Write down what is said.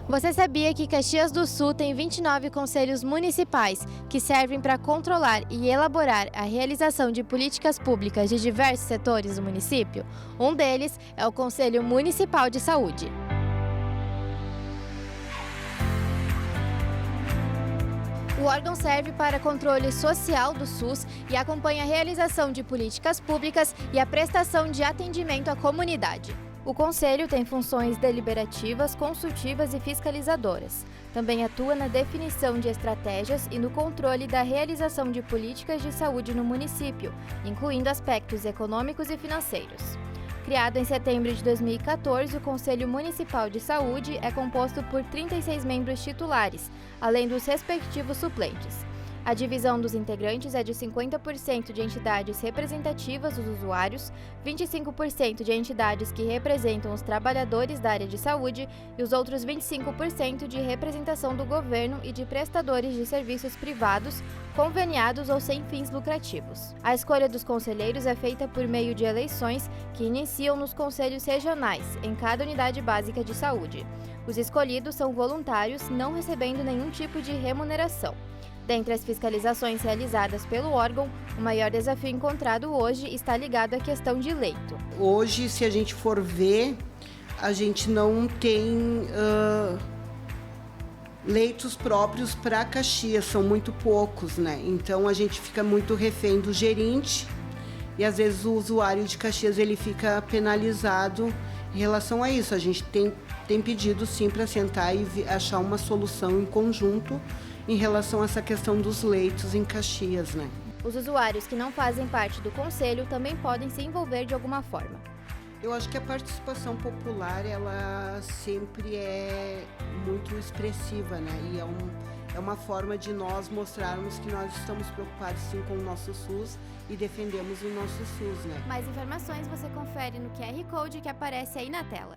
Você sabia que Caxias do Sul tem 29 conselhos municipais que servem para controlar e elaborar a realização de políticas públicas de diversos setores do município? Um deles é o Conselho Municipal de Saúde. O órgão serve para controle social do SUS e acompanha a realização de políticas públicas e a prestação de atendimento à comunidade. O Conselho tem funções deliberativas, consultivas e fiscalizadoras. Também atua na definição de estratégias e no controle da realização de políticas de saúde no município, incluindo aspectos econômicos e financeiros. Criado em setembro de 2014, o Conselho Municipal de Saúde é composto por 36 membros titulares, além dos respectivos suplentes. A divisão dos integrantes é de 50% de entidades representativas dos usuários, 25% de entidades que representam os trabalhadores da área de saúde e os outros 25% de representação do governo e de prestadores de serviços privados, conveniados ou sem fins lucrativos. A escolha dos conselheiros é feita por meio de eleições que iniciam nos conselhos regionais, em cada unidade básica de saúde. Os escolhidos são voluntários, não recebendo nenhum tipo de remuneração. Dentre as fiscalizações realizadas pelo órgão, o maior desafio encontrado hoje está ligado à questão de leito. Hoje, se a gente for ver, a gente não tem leitos próprios para Caxias, são muito poucos, né? Então a gente fica muito refém do gerente e às vezes o usuário de Caxias ele fica penalizado em relação a isso. A gente tem pedido sim para sentar e achar uma solução em conjunto em relação a essa questão dos leitos em Caxias, né? Os usuários que não fazem parte do conselho também podem se envolver de alguma forma. Eu acho que a participação popular, ela sempre é muito expressiva, né? E é uma forma de nós mostrarmos que nós estamos preocupados sim com o nosso SUS e defendemos o nosso SUS, né? Mais informações você confere no QR Code que aparece aí na tela.